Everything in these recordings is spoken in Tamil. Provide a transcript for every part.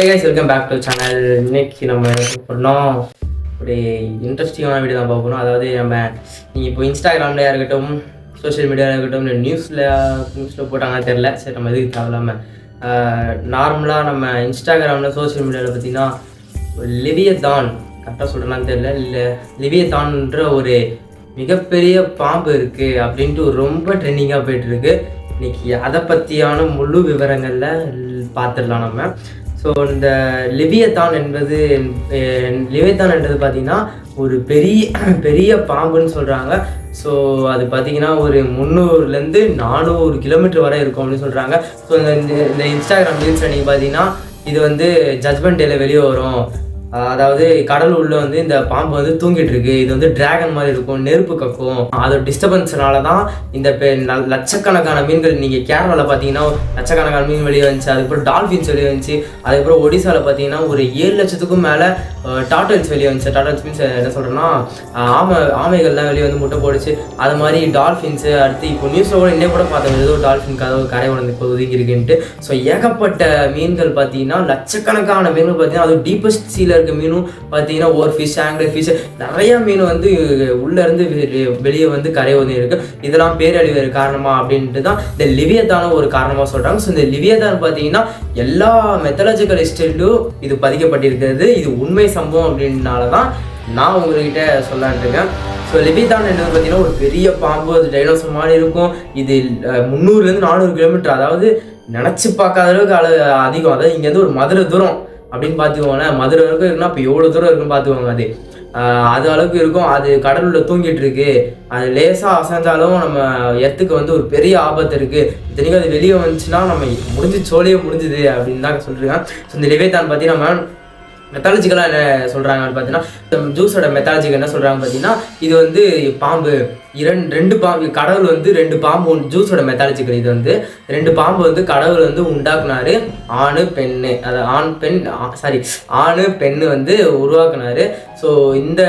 Hey guys, welcome back to channel. இன்னைக்கு நம்ம பண்ணோம் ஒரு இன்ட்ரெஸ்டிங்கான வீடியோ தான் பார்க்க போகிறோம். அதாவது நீங்கள் இப்போ இன்ஸ்டாகிராமில் இருக்கட்டும், சோஷியல் மீடியாவில் இருக்கட்டும், இல்லை நியூஸில் போட்டாங்கன்னா தெரில. சரி, நம்ம எதுக்கு தேவையில்லாமல் நார்மலாக நம்ம இன்ஸ்டாகிராமில் சோஷியல் மீடியாவில் பார்த்தீங்கன்னா லிவியதான், கரெக்டாக சொல்கிறேன்னு தெரில, இல்லை லிவியதான்ற ஒரு மிகப்பெரிய பாம்பு இருக்குது அப்படின்ட்டு ரொம்ப ட்ரெண்டிங்காக போயிட்டுருக்கு. இன்றைக்கி அதை பற்றியான முழு விவரங்களில் பார்த்துடலாம் நம்ம. ஸோ இந்த லிவியதான் என்றது பார்த்திங்கன்னா ஒரு பெரிய பாம்புன்னு சொல்கிறாங்க. ஸோ அது பார்த்திங்கன்னா ஒரு 300 to 400 கிலோமீட்டர் வரை இருக்கும் அப்படின்னு சொல்கிறாங்க. ஸோ இந்த இன்ஸ்டாகிராம் ரீல்ஸில் நீங்கள் பார்த்தீங்கன்னா இது வந்து ஜட்மெண்ட் டேல வெளியே வரும். அதாவது கடல் உள்ள வந்து இந்த பாம்பு வந்து தூங்கிட்டு இருக்கு. இது வந்து டிராகன் மாதிரி இருக்கும், நெருப்பு கக்கும். அதோட டிஸ்டர்பன்ஸ்னால தான் இந்த லட்சக்கணக்கான மீன்கள், நீங்கள் கேரளாவில் பார்த்தீங்கன்னா லட்சக்கணக்கான மீன் வெளியே வந்துச்சு. அதுக்கப்புறம் டால்ஃபின்ஸ் வெளியே வந்துச்சு. அதுக்கப்புறம் ஒடிசாவில் பார்த்தீங்கன்னா ஒரு 7 லட்சத்துக்கும் மேலே டாட்டல்ஸ் வெளியே வந்துச்சு. டாட்டல்ஸ் மீன்ஸ் என்ன சொல்கிறேன்னா ஆமைகள் தான் வெளியே வந்து முட்டை போடுச்சு. அது மாதிரி டால்ஃபின்ஸு. அடுத்து இப்போ நியூஸில் கூட இன்னே கூட பார்த்தோம், ஏதோ டால்ஃபின் கரை உடனே இப்போ ஒதுங்கி இருக்குன்ட்டு. ஸோ ஏகப்பட்ட மீன்கள் பார்த்தீங்கன்னா லட்சக்கணக்கான மீன்கள் பார்த்தீங்கன்னா அது டீப்பஸ்ட் சீல இருக்க மீனும் பார்த்தீங்கன்னா ஓர் ஃபிஷ், ஆங்கிலர் ஃபிஷ், நிறைய மீன் வந்து உள்ளேருந்து வெளியே வந்து கரை வந்து இருக்கு. இதெல்லாம் பேரழிவு காரணமா அப்படின்ட்டு தான் இந்த லிவியதான ஒரு காரணமாக சொல்கிறாங்க. ஸோ இந்த லிவியதான் பார்த்தீங்கன்னா எல்லா மெத்தலாஜிக்கல் ஹிஸ்டரியிலும் இது பதிக்கப்பட்டிருக்கிறது. இது உண்மை சம்பவம் அப்படின்னால தான் நான் உங்ககிட்ட சொல்லலான் இருக்கேன். ஸோ லிவியதான் என்னது பார்த்தீங்கன்னா ஒரு பெரிய பாம்பு, அது டைனோசர் மாதிரி இருக்கும். இது 300 to 400 கிலோமீட்டர், அதாவது நினச்சி பார்க்காத அளவுக்கு அதிகம். அதாவது இங்கேருந்து ஒரு மதுரை தூரம் அப்படின்னு பார்த்துக்கோங்க. மதுரை வரைக்கும் இருக்குன்னா இப்போ எவ்வளோ தூரம் இருக்குன்னு பார்த்துக்கோங்க. அது அளவுக்கு இருக்கும். அது கடலுள்ள தூங்கிட்டு இருக்கு. அது லேசாக அசைஞ்சாலும் நம்ம எர்த்துக்கு வந்து ஒரு பெரிய ஆபத்து இருக்குது. இத்தனைக்கும் அது வெளியே வந்துச்சுன்னா நம்ம முடிஞ்சுது அப்படின்னு தான் சொல்லியிருக்கேன். ஸோ இந்த லிவியதான் பற்றி நம்ம மெத்தாலஜிக்கலாக என்ன சொல்கிறாங்க பார்த்தீங்கன்னா, ஜூஸோட மெத்தாலஜிக்கு என்ன சொல்கிறாங்க பார்த்தீங்கன்னா, இது வந்து பாம்பு ரெண்டு பாம்பு, கடவுள் வந்து 2 பாம்பு, ஜூஸோட மெத்தாலஜிக்கல் இது வந்து 2 பாம்பு வந்து கடவுள் வந்து உண்டாக்குனாரு. ஆணு பெண்ணு வந்து உருவாக்குனாரு. ஸோ இந்த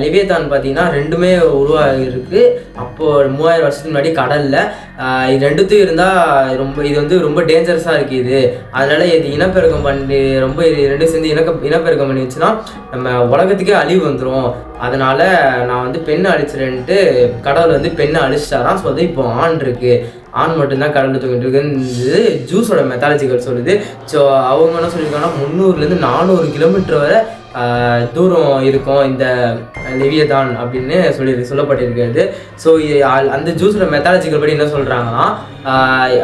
லிவியதான் பார்த்தீங்கன்னா 2மே உருவாகிருக்கு. அப்போது 3000 வருஷத்துக்கு முன்னாடி கடலில். இது 2த்தையும் இருந்தால் இது வந்து ரொம்ப டேஞ்சரஸாக இருக்குது. இது அதனால் இது இனப்பெருக்கம் பண்ணி ரொம்ப 2 சேர்ந்து இனப்பெருக்கம் பண்ணி வச்சுன்னா நம்ம உலகத்துக்கே அழிவு வந்துடும். அதனால் நான் வந்து பெண்ணை அழிச்சிடேன்ட்டு கடவுள் வந்து பெண்ணை அழிச்சிட்டாராம். ஸோ வந்து இப்போ ஆண் இருக்குது, ஆண் மட்டும்தான் கடலில் தூங்கிட்டு இருக்குன்னு ஜூஸோட மெத்தாலஜிக்கல் சொல்லுது. ஸோ அவங்க என்ன சொல்லியிருக்காங்கன்னா 300 to 400 கிலோமீட்டர் வரை தூரம் இருக்கும் இந்த லிவியதான் அப்படின்னு சொல்லப்பட்டிருக்கிறது. ஸோ அந்த ஜூஸோட மெத்தாலஜிக்கல் படி என்ன சொல்கிறாங்கன்னா,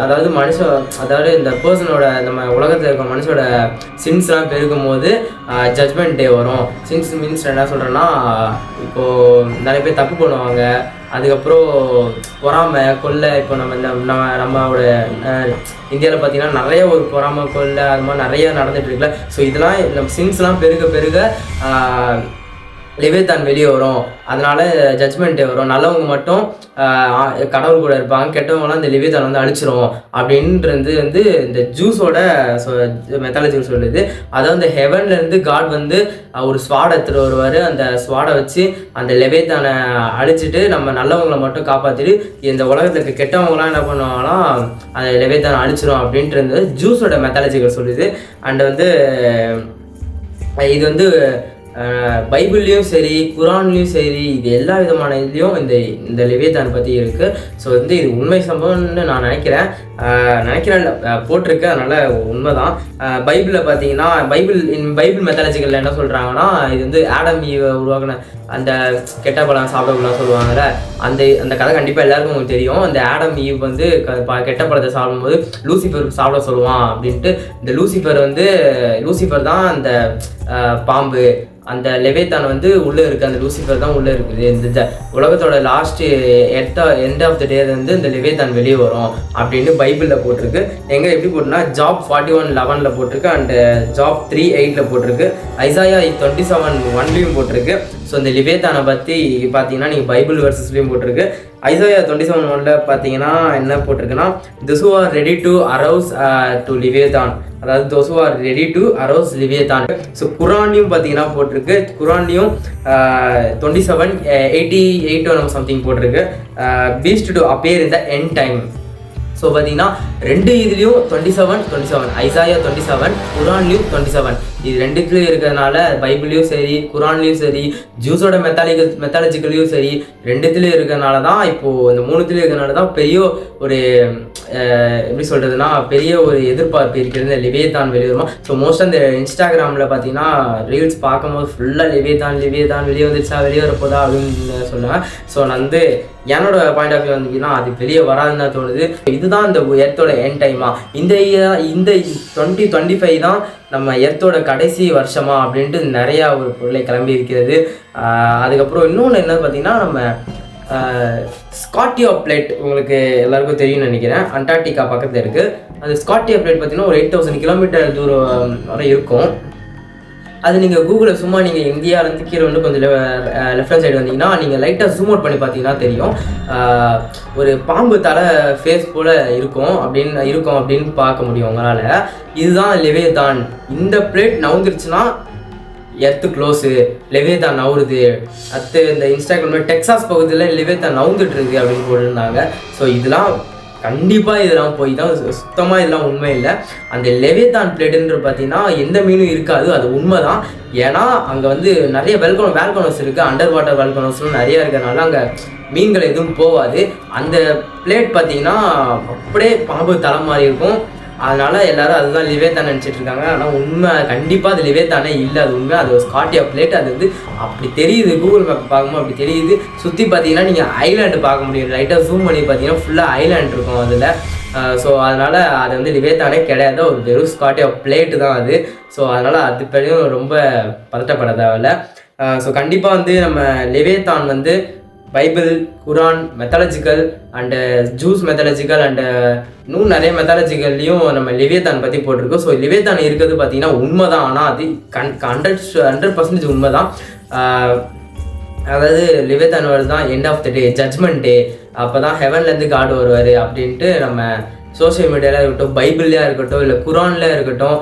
அதாவது இந்த பர்சனோட, நம்ம உலகத்தில் இருக்க மனுஷோட சின்ஸ்லாம் பெருக்கும் போது ஜட்மெண்ட் டே வரும். சின்ஸ் மீன்ஸ் என்ன சொல்கிறேன்னா, இப்போது நிறைய பேர் தப்பு பண்ணுவாங்க. அதுக்கப்புறம் பொறாமை கொள்ளை. இப்போ நம்மளோட இந்தியாவில் பார்த்தீங்கன்னா நிறைய ஒரு பொறாமை கொள்ளை அது மாதிரி நிறைய நடந்துட்டு இருக்குல்ல. ஸோ இதெல்லாம் நம்ம சின்ஸ்லாம் பெருக லிவியதான் வெளியே வரும். அதனால ஜட்மெண்ட் வரும். நல்லவங்க மட்டும் கடவுள் கூட இருப்பாங்க, கெட்டவங்களாம் இந்த லிவியதான் வந்து அழிச்சிரும் அப்படின்றது வந்து இந்த ஜூஸோட மெத்தாலஜி சொல்லுது. அதாவது இந்த ஹெவன்லேருந்து காட் வந்து ஒரு ஸ்வாடை எடுத்துகிட்டு வருவார். அந்த ஸ்வாடை வச்சு அந்த லிவியதானை அழிச்சிட்டு நம்ம நல்லவங்களை மட்டும் காப்பாற்றிட்டு இந்த உலகத்தில் இருக்க கெட்டவங்களாம் என்ன பண்ணுவாங்கன்னா அந்த லிவியதானை அழிச்சிரும் அப்படின்றது ஜூஸோட மெத்தாலஜிகள் சொல்லுது. அண்ட் வந்து இது வந்து பைபிள்லேயும் சரி, குரான்லேயும் சரி, இது எல்லா விதமான இதுலேயும் இந்த லிவியதான் பற்றி இருக்குது. ஸோ வந்து இது உண்மை சம்பவம்னு நான் நினைக்கிறேன் போட்டிருக்கு. அதனால் உண்மை தான். பைபிளில் பார்த்தீங்கன்னா பைபிள் மெத்தாலஜிக்கலில் என்ன சொல்கிறாங்கன்னா, இது வந்து ஆடம் ஈவை உருவாக்கின அந்த கெட்ட பழம் சாப்பிடக்கூடாது சொல்லுவாங்கள்ல, அந்த கதை கண்டிப்பாக எல்லாருக்கும் உங்களுக்கு தெரியும். அந்த ஆடம் ஈவ் வந்து கெட்ட பழத்தை சாப்பிடும்போது லூசிஃபர் சாப்பிட சொல்லுவான் அப்படின்ட்டு. இந்த லூசிஃபர் தான் அந்த பாம்பு. அந்த லிவியதான் வந்து உள்ளே இருக்குது, அந்த லூசிஃபர் தான் உள்ளே இருக்குது. இந்த உலகத்தோட லாஸ்ட் எண்ட் ஆஃப் த டே வந்து இந்த லிவியதான் வெளியே வரும் அப்படின்னு பைபிளில் போட்டிருக்கு. எங்கே எப்படி போட்டுனா ஜாப் 41:11 போட்டிருக்கு. அண்டு ஜாப் 3:8 போட்டிருக்கு. ஐசாயா 27:1 போட்டிருக்கு. ஸோ இந்த லிவியதானை பற்றி பார்த்தீங்கன்னா நீங்கள் பைபிள் வெர்சஸ்லேயும் போட்டிருக்கு. ஐசாயா 27:1 பார்த்தீங்கன்னா என்ன போட்டிருக்குன்னா, those who are ready to arouse to Leviathan, அதாவது those who are ready to arouse Leviathan. So குரான்லையும் பார்த்தீங்கன்னா போட்டிருக்கு. குரான்லையும் 27:88 சம்திங் போட்டிருக்கு. beast to appear in the end time. So பார்த்தீங்கன்னா ரெண்டு இதுலேயும் 27 ஐசாயா 27, குரான்லேயும் 27. இது ரெண்டுத்துலையும் இருக்கிறதுனால பைபிள்லையும் சரி, குரான்லேயும் சரி, ஜூஸோட மெத்தாலஜிக்கலையும் சரி, ரெண்டுத்துலேயும் இருக்கிறதுனால தான் இப்போது இந்த மூணுத்துலேயும் இருக்கிறதுனால தான் பெரிய ஒரு எப்படி சொல்கிறதுனா பெரிய ஒரு எதிர்பார்ப்பு இருக்கிறது இந்த லிவேதான் வெளிவருமா. ஸோ மோஸ்ட்டாக இந்த இன்ஸ்டாகிராமில் பார்த்தீங்கன்னா ரீல்ஸ் பார்க்கும்போது ஃபுல்லாக லிவேதான் வெளியே வந்துருச்சா, வெளியே வரப்போதா அப்படின்னு சொல்லுவேன். ஸோ நான் வந்து என்னோட பாயிண்ட் ஆஃப் வியூ வந்துன்னா அது வெளியே வராதுன்னு தான் தோணுது. இதுதான் இந்த எர்த்தோட எண்ட் டைமா, இந்த 2025 தான் நம்ம எர்த்தோட கடைசி வருஷமா அப்படின்ட்டு நிறையா ஒரு பொருளை கிளம்பி இருக்கிறது. அதுக்கப்புறம் இன்னொன்று என்ன பார்த்தீங்கன்னா, நம்ம ஸ்காட்டியா பிளேட் உங்களுக்கு எல்லாருக்கும் தெரியும்னு நினைக்கிறேன். அண்டார்டிகா பக்கத்தில் இருக்குது. அந்த ஸ்காட்டியா பிளேட் பார்த்தீங்கன்னா ஒரு 8000 கிலோமீட்டர் தூரம் வரை இருக்கும். அது நீங்கள் கூகுளில் சும்மா நீங்கள் இந்தியாவிலேருந்து கீழே வந்து கொஞ்சம் லெஃப்ட் ஹேண்ட் சைடு வந்தீங்கன்னா நீங்கள் லைட்டாக ஜூம் அவுட் பண்ணி பார்த்தீங்கன்னா தெரியும். ஒரு பாம்பு தலை ஃபேஸ் போல் இருக்கும் அப்படின்னு பார்க்க முடியும் உங்களால். இதுதான் லிவேதான். இந்த பிளேட் நவுந்துருச்சுன்னா எர்த்து க்ளோஸு, லிவேதான் நவுறுது. அடுத்து இந்த இன்ஸ்டாகிராமில் டெக்சாஸ் பகுதியில் லிவேதான் நவுந்துட்டு இருக்கு அப்படின்னு போட்டிருந்தாங்க. ஸோ இதெல்லாம் கண்டிப்பாக இதெல்லாம் போய் தான், சுத்தமாக இதெல்லாம் உண்மை இல்லை. அந்த லிவேதான் பிளேட்டுன்ற பார்த்தீங்கன்னா எந்த மீனும் இருக்காது, அது உண்மை தான். ஏன்னா அங்கே வந்து நிறைய வேல்கனோஸ் இருக்குது, அண்டர் வாட்டர் வேல்கனோஸ்லாம் நிறையா இருக்கிறதுனால அங்கே மீன்கள் எதுவும் போகாது. அந்த பிளேட் பார்த்தீங்கன்னா அப்படியே பாம்பு தலை மாதிரி இருக்கும். அதனால் எல்லோரும் அதுதான் லிவேதான் நினச்சிட்டு இருக்காங்க. ஆனால் உண்மை கண்டிப்பாக அது லிவேதானே இல்லை, அது உண்மை. அது ஒரு ஸ்காட்டியா பிளேட். அது வந்து அப்படி தெரியுது, கூகுள் மேப் பார்க்கும்போது அப்படி தெரியுது. சுற்றி பார்த்தீங்கன்னா நீங்கள் ஐலாண்டு பார்க்க முடியும். லைட்டாக ஜூம் பண்ணி பார்த்தீங்கன்னா ஃபுல்லாக ஐலாண்ட் இருக்கும் அதில். ஸோ அதனால் அது வந்து லிவேதானே கிடையாது, ஒரு வெறும் ஸ்காட்டியா பிளேட்டு தான் அது. ஸோ அதனால் அது பேரையும் ரொம்ப பதட்டப்பட தேவையில்ல. ஸோ கண்டிப்பாக வந்து நம்ம லிவேதான் வந்து Bible, Quran, methodological and juice methodological and இன்னும் நிறைய மெத்தாலஜிக்கல்லையும் நம்ம லிவேதான் பற்றி போட்டிருக்கோம். ஸோ லிவேதான் இருக்கிறது பார்த்தீங்கன்னா உண்மை தான். ஆனால் அது 100% உண்மை தான். அதாவது லிவேதான் வருது தான் end of the day, judgment day. அப்போ தான் ஹெவன்லேருந்து காட் வருவார் அப்படின்ட்டு நம்ம சோஷியல் மீடியாவில் இருக்கட்டும், பைபிள்லையாக இருக்கட்டும், இல்லை குரானில் இருக்கட்டும்,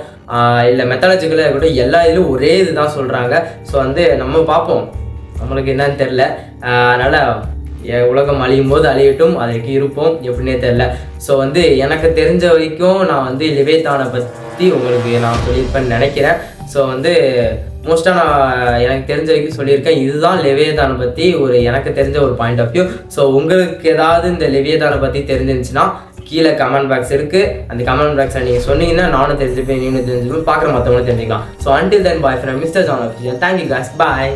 இல்லை மெத்தாலஜிக்கலாக இருக்கட்டும், எல்லா இதுலையும் ஒரே இது தான் சொல்கிறாங்க. ஸோ வந்து நம்ம பார்ப்போம், நம்மளுக்கு என்னன்னு தெரில. அதனால் உலகம் அழியும் போது அழியட்டும், அதுக்கு இருப்போம், எப்படின்னே தெரில. ஸோ வந்து எனக்கு தெரிஞ்ச வரைக்கும் நான் வந்து லிவேதானை பற்றி உங்களுக்கு நான் சொல்லியிருப்பேன்னு நினைக்கிறேன். ஸோ வந்து மோஸ்ட்டாக நான் எனக்கு தெரிஞ்ச வரைக்கும் சொல்லியிருக்கேன். இதுதான் லிவேதானை பற்றி எனக்கு தெரிஞ்ச ஒரு பாயிண்ட் ஆஃப் வியூ. ஸோ உங்களுக்கு ஏதாவது இந்த லிவேதானை பற்றி தெரிஞ்சிருந்துச்சுன்னா கீழே கமெண்ட் பாக்ஸ் இருக்குது. அந்த கமெண்ட் பாக்ஸில் நீங்கள் சொன்னீங்கன்னா நானும் தெரிஞ்சுப்பேன், நீங்களும் தெரிஞ்சுப்பேன், பார்க்குற மற்றவங்களும் தெரிஞ்சுக்கலாம். So until then, bye from Mr. John. Thank you guys, bye.